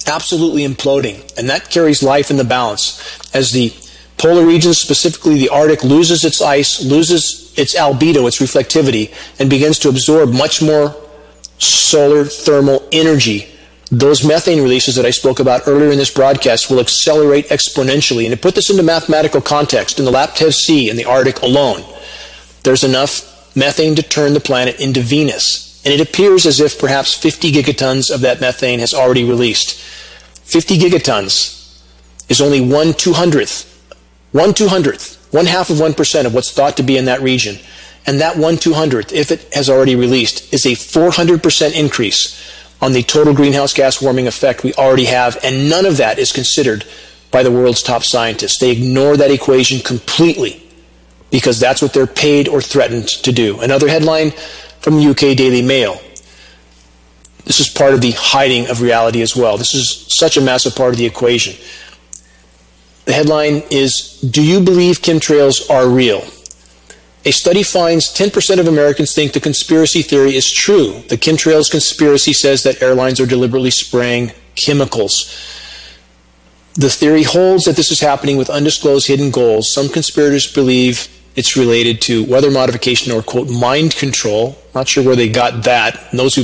absolutely imploding, and that carries life in the balance. As the polar regions, specifically the Arctic, loses its ice, loses its albedo, its reflectivity, and begins to absorb much more solar thermal energy, those methane releases that I spoke about earlier in this broadcast will accelerate exponentially. And to put this into mathematical context, in the Laptev Sea in the Arctic alone, there's enough methane to turn the planet into Venus. And it appears as if perhaps 50 gigatons of that methane has already released. 50 gigatons is only 1/200th, 1/200th, 1/2% of what's thought to be in that region. And that 1/200th, if it has already released, is a 400% increase on the total greenhouse gas warming effect we already have. And none of that is considered by the world's top scientists. They ignore that equation completely, because that's what they're paid or threatened to do. Another headline from the UK Daily Mail. This is part of the hiding of reality as well. This is such a massive part of the equation. The headline is, "Do you believe chemtrails are real?" A study finds 10% of Americans think the conspiracy theory is true. The chemtrails conspiracy says that airlines are deliberately spraying chemicals. The theory holds that this is happening with undisclosed hidden goals. Some conspirators believe it's related to weather modification or, quote, mind control. Not sure where they got that. And those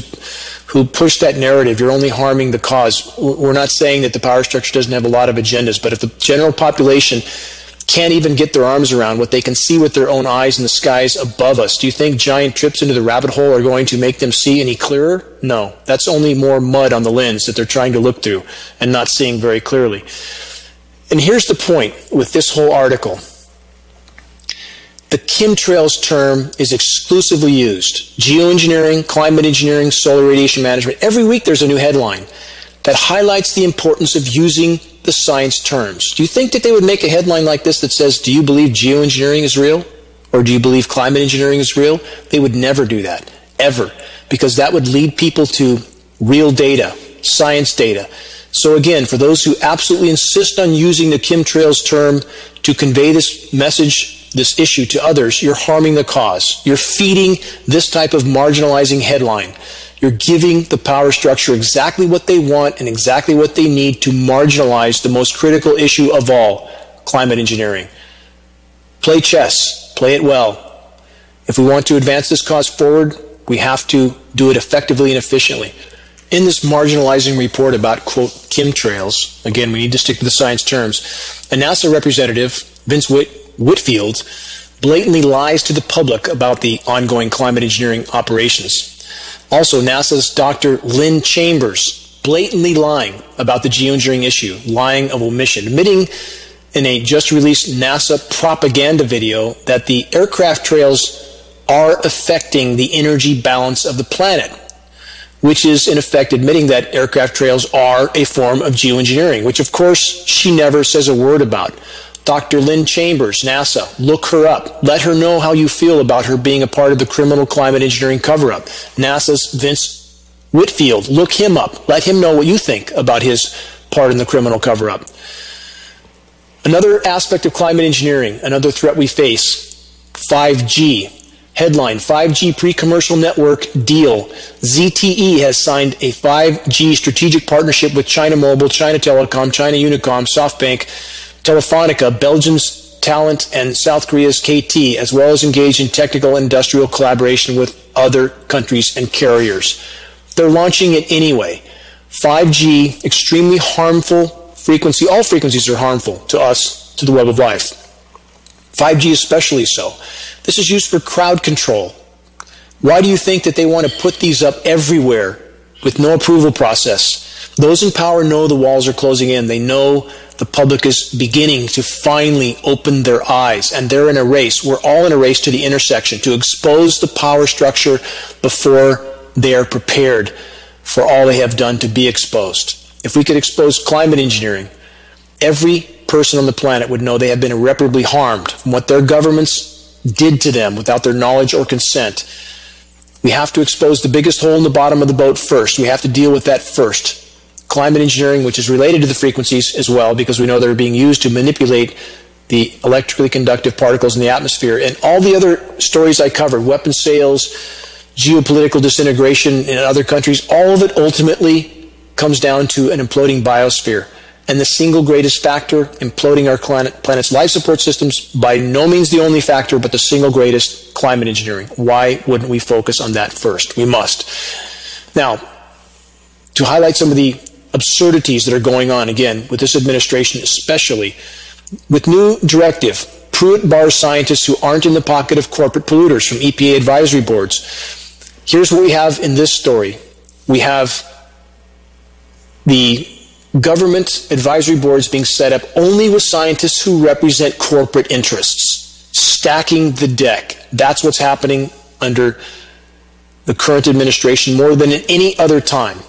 who push that narrative, you're only harming the cause. We're not saying that the power structure doesn't have a lot of agendas, but if the general population can't even get their arms around what they can see with their own eyes in the skies above us, do you think giant trips into the rabbit hole are going to make them see any clearer? No. That's only more mud on the lens that they're trying to look through and not seeing very clearly. And here's the point with this whole article. The chemtrails term is exclusively used. Geoengineering, climate engineering, solar radiation management. Every week there's a new headline that highlights the importance of using the science terms. Do you think that they would make a headline like this that says, "Do you believe geoengineering is real?" Or "Do you believe climate engineering is real?" They would never do that, ever, because that would lead people to real data, science data. So again, for those who absolutely insist on using the chemtrails term to convey this message, this issue to others, you're harming the cause. You're feeding this type of marginalizing headline. You're giving the power structure exactly what they want and exactly what they need to marginalize the most critical issue of all, climate engineering. Play chess. Play it well. If we want to advance this cause forward, we have to do it effectively and efficiently. In this marginalizing report about, quote, chemtrails, again, we need to stick to the science terms, a NASA representative, Vince Whitfield, blatantly lies to the public about the ongoing climate engineering operations. Also, NASA's Dr. Lynn Chambers, blatantly lying about the geoengineering issue, lying of omission, admitting in a just-released NASA propaganda video that the aircraft trails are affecting the energy balance of the planet, which is, in effect, admitting that aircraft trails are a form of geoengineering, which, of course, she never says a word about. Dr. Lynn Chambers, NASA, look her up. Let her know how you feel about her being a part of the criminal climate engineering cover-up. NASA's Vince Whitfield, look him up. Let him know what you think about his part in the criminal cover-up. Another aspect of climate engineering, another threat we face, 5G. Headline, 5G pre-commercial network deal. ZTE has signed a 5G strategic partnership with China Mobile, China Telecom, China Unicom, SoftBank, Telefonica, Belgium's Talent, and South Korea's KT, as well as engaged in technical and industrial collaboration with other countries and carriers. They're launching it anyway. 5G, extremely harmful frequency. All frequencies are harmful to us, to the web of life. 5G especially so. This is used for crowd control. Why do you think that they want to put these up everywhere with no approval process? Those in power know the walls are closing in. They know the public is beginning to finally open their eyes, and they're in a race. We're all in a race to the intersection to expose the power structure before they are prepared for all they have done to be exposed. If we could expose climate engineering, every person on the planet would know they have been irreparably harmed from what their governments did to them without their knowledge or consent. We have to expose the biggest hole in the bottom of the boat first. We have to deal with that first. Climate engineering, which is related to the frequencies as well, because we know they're being used to manipulate the electrically conductive particles in the atmosphere. And all the other stories I covered, weapons sales, geopolitical disintegration in other countries, all of it ultimately comes down to an imploding biosphere. And the single greatest factor imploding our planet's life support systems, by no means the only factor, but the single greatest, climate engineering. Why wouldn't we focus on that first? We must. Now, to highlight some of the absurdities that are going on, again, with this administration especially, with new directive, Pruitt bars scientists who aren't in the pocket of corporate polluters from EPA advisory boards. Here's what we have in this story. We have the government advisory boards being set up only with scientists who represent corporate interests, stacking the deck. That's what's happening under the current administration more than at any other time.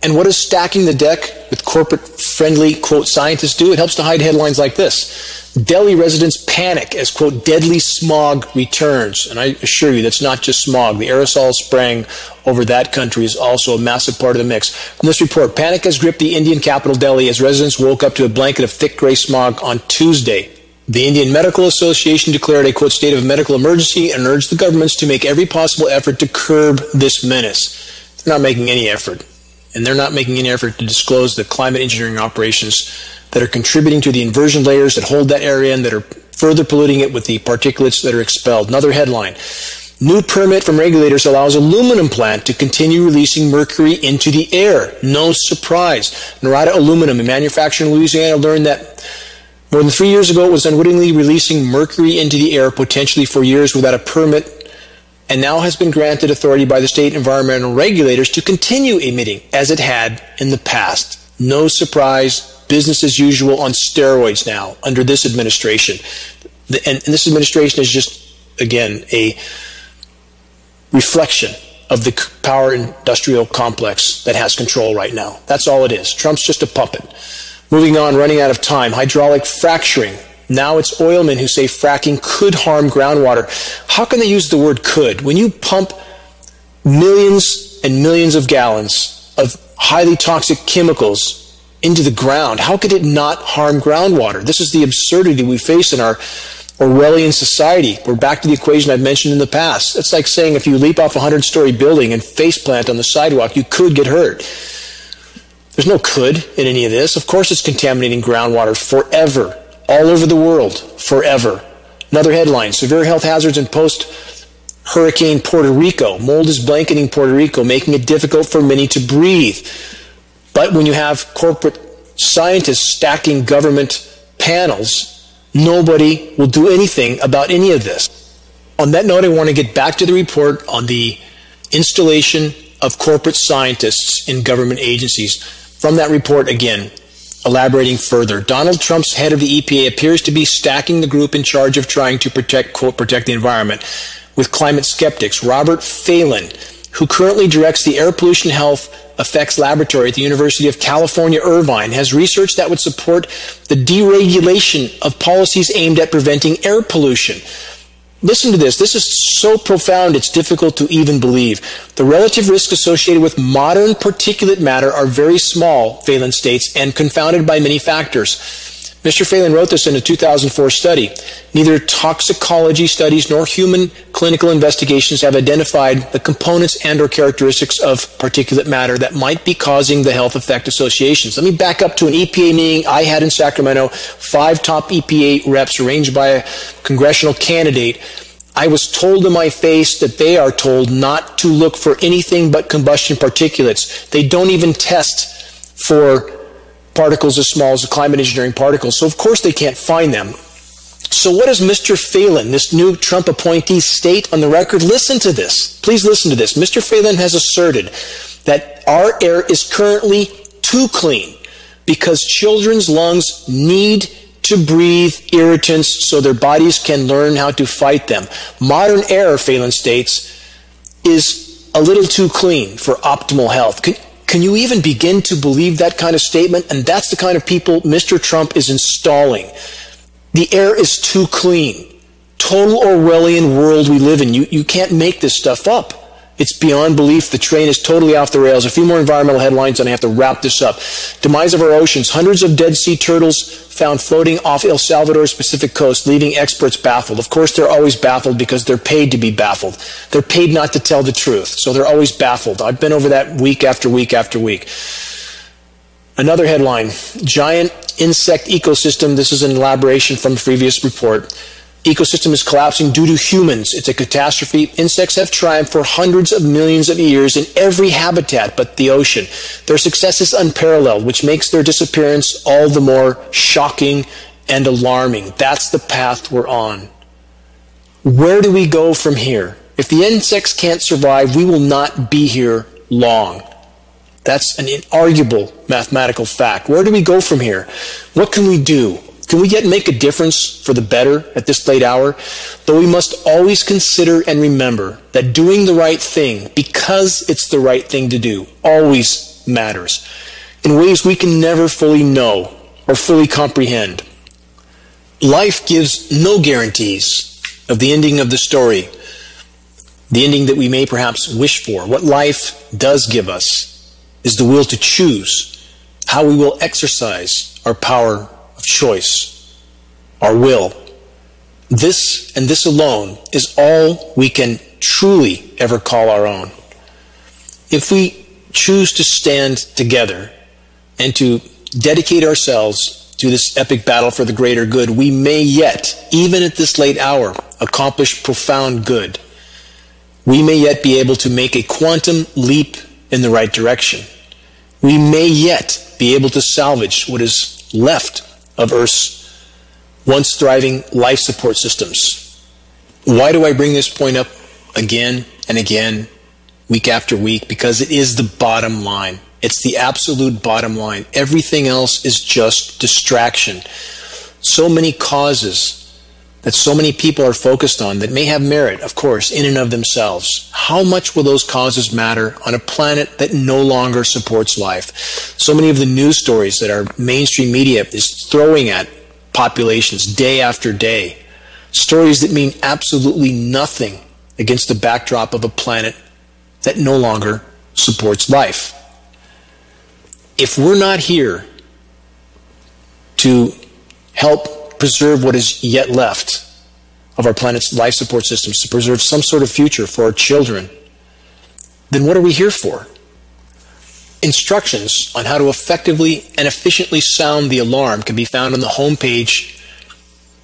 And what does stacking the deck with corporate-friendly, quote, scientists do? It helps to hide headlines like this. Delhi residents panic as, quote, deadly smog returns. And I assure you, that's not just smog. The aerosol spraying over that country is also a massive part of the mix. From this report, panic has gripped the Indian capital Delhi as residents woke up to a blanket of thick gray smog on Tuesday. The Indian Medical Association declared a, quote, state of medical emergency and urged the governments to make every possible effort to curb this menace. They're not making any effort. And they're not making any effort to disclose the climate engineering operations that are contributing to the inversion layers that hold that area and that are further polluting it with the particulates that are expelled. Another headline. New permit from regulators allows aluminum plant to continue releasing mercury into the air. No surprise. Narada Aluminum, a manufacturer in Louisiana, learned that more than 3 years ago it was unwittingly releasing mercury into the air, potentially for years without a permit, and now has been granted authority by the state environmental regulators to continue emitting as it had in the past. No surprise, business as usual on steroids now under this administration. And this administration is just, again, a reflection of the power industrial complex that has control right now. That's all it is. Trump's just a puppet. Moving on, running out of time, hydraulic fracturing. Now it's oilmen who say fracking could harm groundwater. How can they use the word could? When you pump millions and millions of gallons of highly toxic chemicals into the ground, how could it not harm groundwater? This is the absurdity we face in our Orwellian society. We're back to the equation I've mentioned in the past. It's like saying if you leap off a 100-story building and faceplant on the sidewalk, you could get hurt. There's no could in any of this. Of course it's contaminating groundwater forever. All over the world, forever. Another headline, severe health hazards in post-hurricane Puerto Rico. Mold is blanketing Puerto Rico, making it difficult for many to breathe. But when you have corporate scientists stacking government panels, nobody will do anything about any of this. On that note, I want to get back to the report on the installation of corporate scientists in government agencies. From that report, again, elaborating further, Donald Trump's head of the EPA appears to be stacking the group in charge of trying to protect, quote, protect the environment with climate skeptics. Robert Phelan, who currently directs the Air Pollution Health Effects Laboratory at the University of California, Irvine, has research that would support the deregulation of policies aimed at preventing air pollution. Listen to this. This is so profound it's difficult to even believe. The relative risks associated with modern particulate matter are very small, Phelan states, and confounded by many factors. Mr. Phelan wrote this in a 2004 study. Neither toxicology studies nor human clinical investigations have identified the components and or characteristics of particulate matter that might be causing the health effect associations. Let me back up to an EPA meeting I had in Sacramento. 5 top EPA reps arranged by a congressional candidate. I was told in my face that they are told not to look for anything but combustion particulates. They don't even test for particles as small as the climate engineering particles, so of course they can't find them. So what does Mr. Phelan, this new Trump appointee, state on the record? Listen to this. Please listen to this. Mr. Phelan has asserted that our air is currently too clean because children's lungs need to breathe irritants so their bodies can learn how to fight them. Modern air, Phelan states, is a little too clean for optimal health. Can you even begin to believe that kind of statement? And that's the kind of people Mr. Trump is installing. The air is too clean. Total Orwellian world we live in. You can't make this stuff up. It's beyond belief. The train is totally off the rails. A few more environmental headlines and I have to wrap this up. Demise of our oceans. Hundreds of dead sea turtles found floating off El Salvador's Pacific coast, leaving experts baffled. Of course, they're always baffled because they're paid to be baffled. They're paid not to tell the truth, so they're always baffled. I've been over that week after week after week. Another headline, giant insect ecosystem. This is an elaboration from the previous report. Ecosystem is collapsing due to humans. It's a catastrophe. Insects have triumphed for hundreds of millions of years in every habitat but the ocean. Their success is unparalleled, which makes their disappearance all the more shocking and alarming. That's the path we're on. Where do we go from here? If the insects can't survive, we will not be here long. That's an inarguable mathematical fact. Where do we go from here? What can we do? Can we yet make a difference for the better at this late hour? Though we must always consider and remember that doing the right thing, because it's the right thing to do, always matters, in ways we can never fully know or fully comprehend. Life gives no guarantees of the ending of the story, the ending that we may perhaps wish for. What life does give us is the will to choose how we will exercise our power of choice, our will. This and this alone is all we can truly ever call our own. If we choose to stand together and to dedicate ourselves to this epic battle for the greater good, we may yet, even at this late hour, accomplish profound good. We may yet be able to make a quantum leap in the right direction. We may yet be able to salvage what is left of Earth's once thriving life support systems. Why do I bring this point up again and again, week after week? Because it is the bottom line. It's the absolute bottom line. Everything else is just distraction. So many causes that so many people are focused on that may have merit, of course, in and of themselves. How much will those causes matter on a planet that no longer supports life? So many of the news stories that our mainstream media is throwing at populations day after day, stories that mean absolutely nothing against the backdrop of a planet that no longer supports life. If we're not here to help preserve what is yet left of our planet's life support systems, to preserve some sort of future for our children, then what are we here for? Instructions on how to effectively and efficiently sound the alarm can be found on the homepage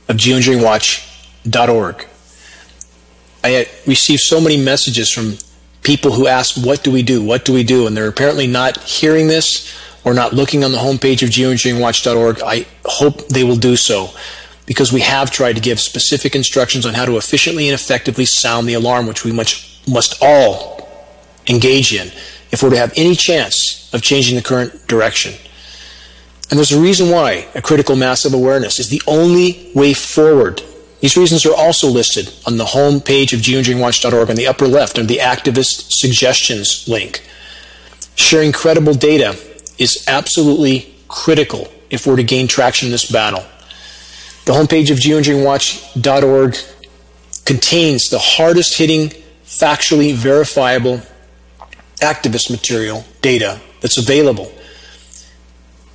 of GeoEngineeringWatch.org. I received so many messages from people who ask, what do we do? What do we do? And they're apparently not hearing this or not looking on the homepage of GeoEngineeringWatch.org. I hope they will do so, because we have tried to give specific instructions on how to efficiently and effectively sound the alarm, which we must all engage in if we're to have any chance of changing the current direction. And there's a reason why a critical mass of awareness is the only way forward. These reasons are also listed on the homepage of GeoEngineeringWatch.org on the upper left under the Activist Suggestions link. Sharing credible data is absolutely critical if we're to gain traction in this battle. The homepage of GeoEngineeringWatch.org contains the hardest-hitting, factually verifiable activist material, data, that's available.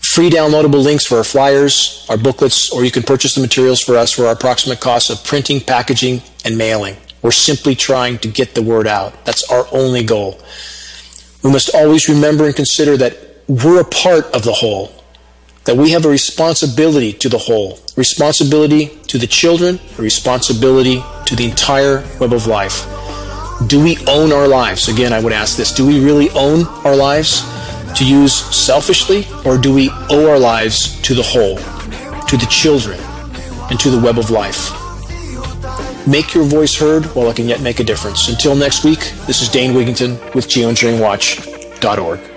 Free downloadable links for our flyers, our booklets, or you can purchase the materials for us for our approximate costs of printing, packaging, and mailing. We're simply trying to get the word out. That's our only goal. We must always remember and consider that we're a part of the whole, that we have a responsibility to the whole, responsibility to the children, a responsibility to the entire web of life. Do we own our lives? Again, I would ask this. Do we really own our lives to use selfishly, or do we owe our lives to the whole, to the children, and to the web of life? Make your voice heard while it can yet make a difference. Until next week, this is Dane Wigington with GeoEngineeringWatch.org.